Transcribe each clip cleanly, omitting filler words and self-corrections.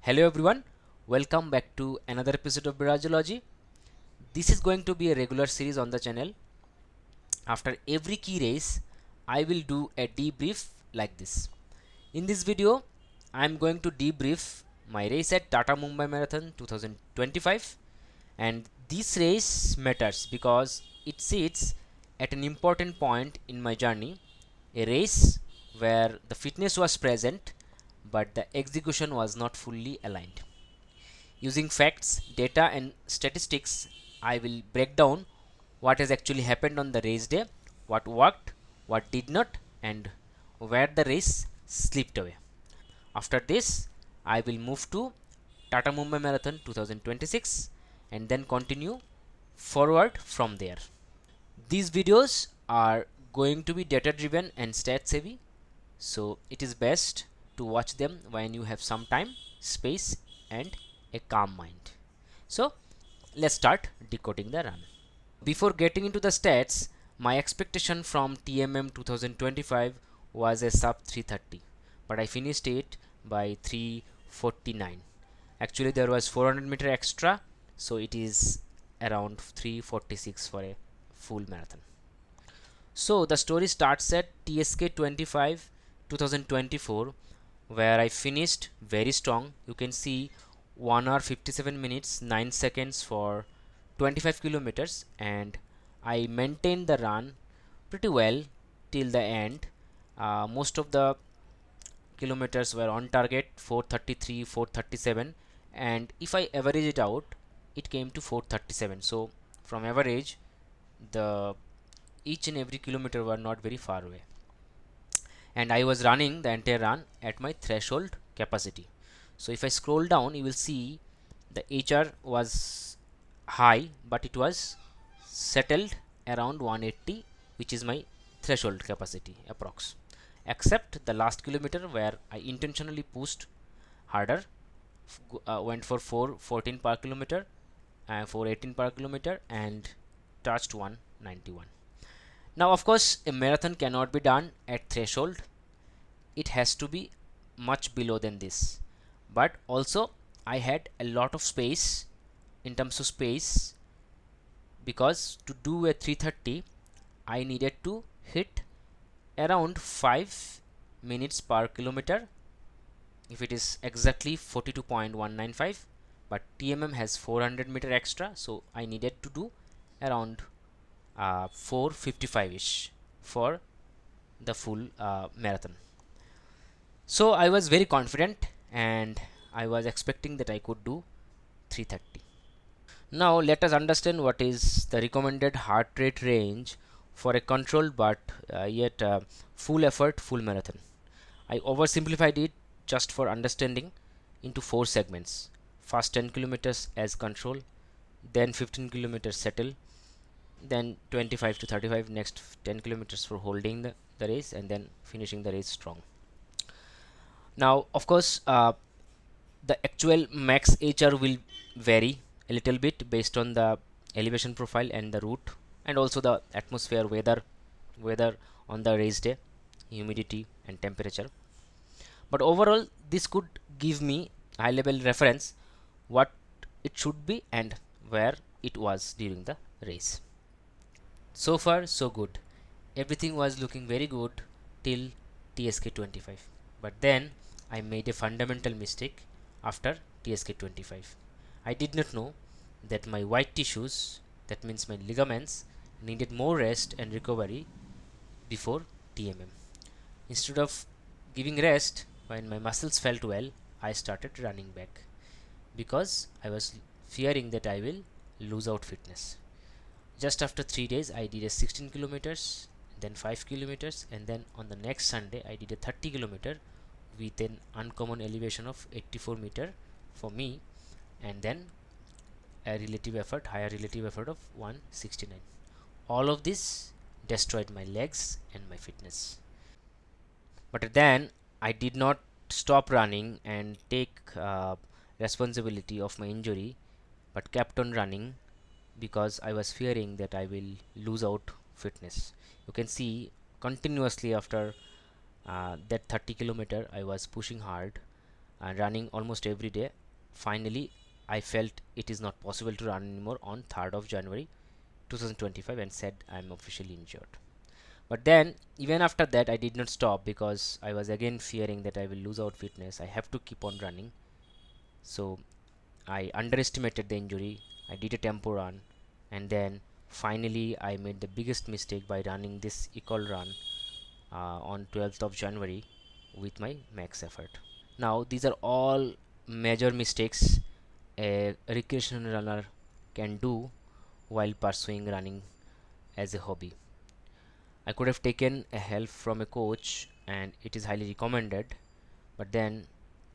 Hello everyone, welcome back to another episode of Biology. This is going to be a regular series on the channel. After every key race, I will do a debrief like this. In this video, I am going to debrief my race at Tata Mumbai Marathon 2025, and this race matters because it sits at an important point in my journey, a race where the fitness was present but the execution was not fully aligned. Using facts, data, and statistics, I will break down what has actually happened on the race day, what worked, what did not, and where the race slipped away. After this, I will move to Tata Mumbai Marathon 2026 and then continue forward from there. These videos are going to be data driven and stats heavy, so it is best to watch them when you have some time, space, and a calm mind. So let's start decoding the run. Before getting into the stats, my expectation from TMM 2025 was a sub 330, but I finished it by 349. Actually, there was 400-meter extra, so it is around 346 for a full marathon. So the story starts at TSK 25 2024, where I finished very strong. You can see 1 hour 57 minutes 9 seconds for 25 kilometers, and I maintained the run pretty well till the end. Most of the kilometers were on target, 433, 437, and if I average it out, it came to 437. So from average, the each and every kilometer were not very far away, and I was running the entire run at my threshold capacity. So if I scroll down, you will see the HR was high, but it was settled around 180, which is my threshold capacity approx, except the last kilometer where I intentionally pushed harder, went for 414 per kilometer, 418 per kilometer, and touched 191. Now, of course, a marathon cannot be done at threshold. It has to be much below than this. But also, I had a lot of space in terms of space, because to do a 330, I needed to hit around 5 minutes per kilometer if it is exactly 42.195, but TMM has 400-meter extra, so I needed to do around 455 ish for the full marathon. So I was very confident and I was expecting that I could do 330. Now let us understand what is the recommended heart rate range for a controlled but yet full effort full marathon. I oversimplified it just for understanding into 4 segments. First 10 kilometers as control, then 15 kilometers settle, then 25 to 35 next 10 kilometers for holding the race, and then finishing the race strong. Now of course, the actual max HR will vary a little bit based on the elevation profile and the route, and also the atmosphere, weather on the race day, humidity and temperature. But overall, this could give me high level reference what it should be and where it was during the race. So far so good, everything was looking very good till TSK 25, but then I made a fundamental mistake after TSK 25. I did not know that my white tissues, that means my ligaments, needed more rest and recovery before TMM. Instead of giving rest when my muscles felt well, I started running back because I was fearing that I will lose out fitness. Just after 3 days, I did a 16 kilometers, then 5 kilometers, and then on the next Sunday, I did a 30 kilometer with an uncommon elevation of 84 meter for me, and then a higher relative effort of 169. All of this destroyed my legs and my fitness. But then I did not stop running and take responsibility of my injury, but kept on running because I was fearing that I will lose out fitness. You can see continuously after that 30 kilometer I was pushing hard, and running almost every day. Finally, I felt it is not possible to run anymore on 3rd of January 2025 and said I am officially injured. But then, even after that, I did not stop because I was again fearing that I will lose out fitness. I have to keep on running. So I underestimated the injury. I did a tempo run, and then finally I made the biggest mistake by running this equal run on 12th of January with my max effort. Now these are all major mistakes a recreational runner can do while pursuing running as a hobby. I could have taken a help from a coach and it is highly recommended, but then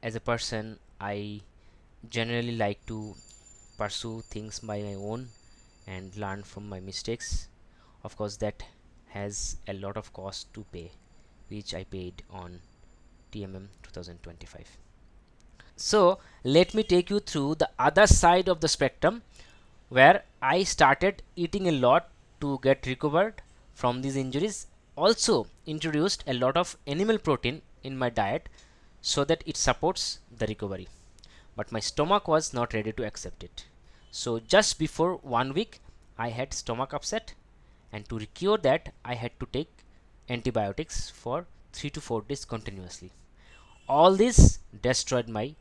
as a person I generally like to pursue things by my own and learn from my mistakes. Of course, that has a lot of cost to pay, which I paid on TMM 2025. So let me take you through the other side of the spectrum where I started eating a lot to get recovered from these injuries. Also introduced a lot of animal protein in my diet so that it supports the recovery. But my stomach was not ready to accept it. So just before 1 week, I had stomach upset, and to cure that, I had to take antibiotics for 3 to 4 days continuously. All this destroyed my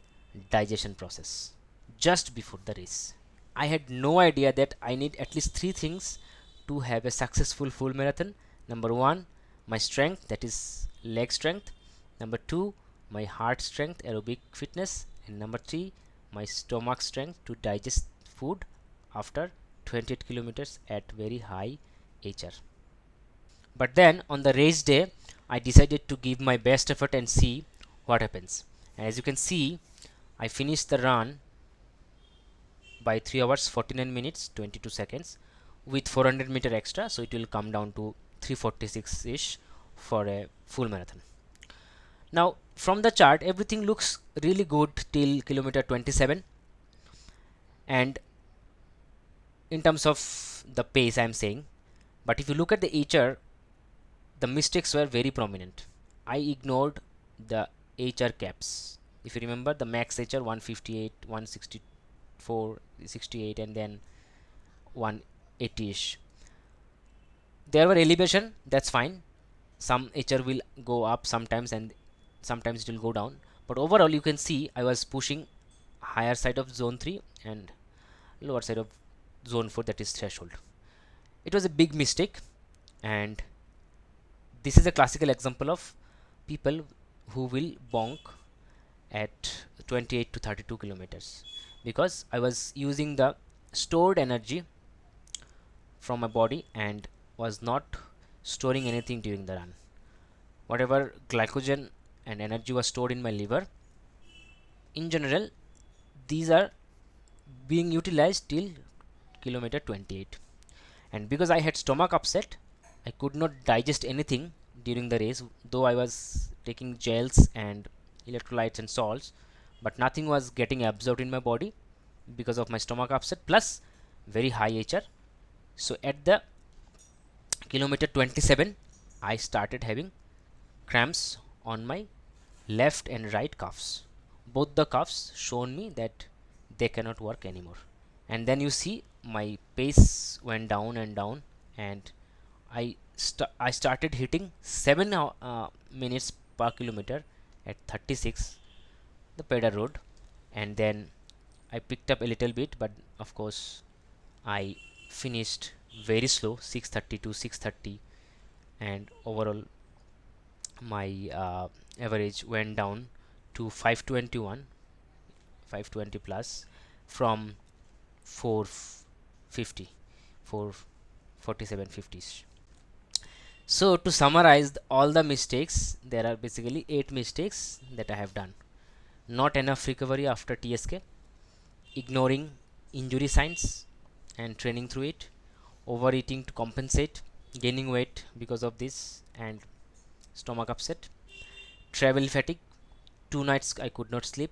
digestion process just before the race. I had no idea that I need at least three things to have a successful full marathon. Number one, my strength, that is leg strength. Number two, my heart strength, aerobic fitness. And number three, my stomach strength to digest food after 28 kilometers at very high HR. But then on the race day, I decided to give my best effort and see what happens. And as you can see, I finished the run by 3 hours 49 minutes 22 seconds with 400-meter extra, so it will come down to 346 ish for a full marathon. Now from the chart everything looks really good till kilometer 27, and in terms of the pace I am saying, but if you look at the HR, the mistakes were very prominent. I ignored the HR caps. If you remember, the max HR 158, 164, 68, and then 180ish. There were elevation, that's fine. Some HR will go up sometimes and sometimes it will go down. But overall you can see I was pushing higher side of zone 3 and lower side of zone 4, that is threshold. It was a big mistake, and this is a classical example of people who will bonk at 28 to 32 kilometers because I was using the stored energy from my body and was not storing anything during the run. Whatever glycogen and energy was stored in my liver, in general, these are being utilized till kilometer 28. And because I had stomach upset, I could not digest anything during the race, though I was taking gels and electrolytes and salts, but nothing was getting absorbed in my body because of my stomach upset plus very high HR. So at the kilometer 27, I started having cramps on my left and right cuffs. Both the cuffs shown me that they cannot work anymore. And then you see my pace went down and down, and I started hitting 7 minutes per kilometer at 36 the pedal road, and then I picked up a little bit, but of course I finished very slow 6:30 to 6:30, and overall my average went down to 521 520 plus from 450 447.50s. So to summarize all the mistakes, there are basically 8 mistakes that I have done. Not enough recovery after TSK, ignoring injury signs and training through it, overeating to compensate, gaining weight because of this, and stomach upset, travel fatigue. 2 nights I could not sleep,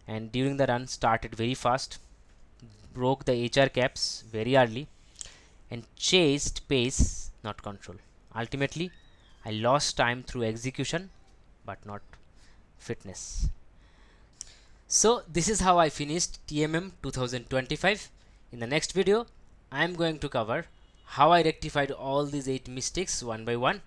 and during the run started very fast, broke the HR caps very early, and chased pace, not control. Ultimately, I lost time through execution but not fitness. So this is how I finished TMM 2025. In the next video, I am going to cover how I rectified all these 8 mistakes one by one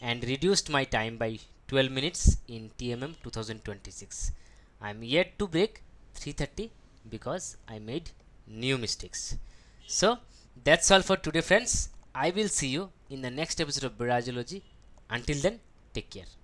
and reduced my time by 12 minutes in TMM 2026. I am yet to break 3:30 because I made new mistakes. So that's all for today, friends. I will see you in the next episode of Virology. Until then, take care.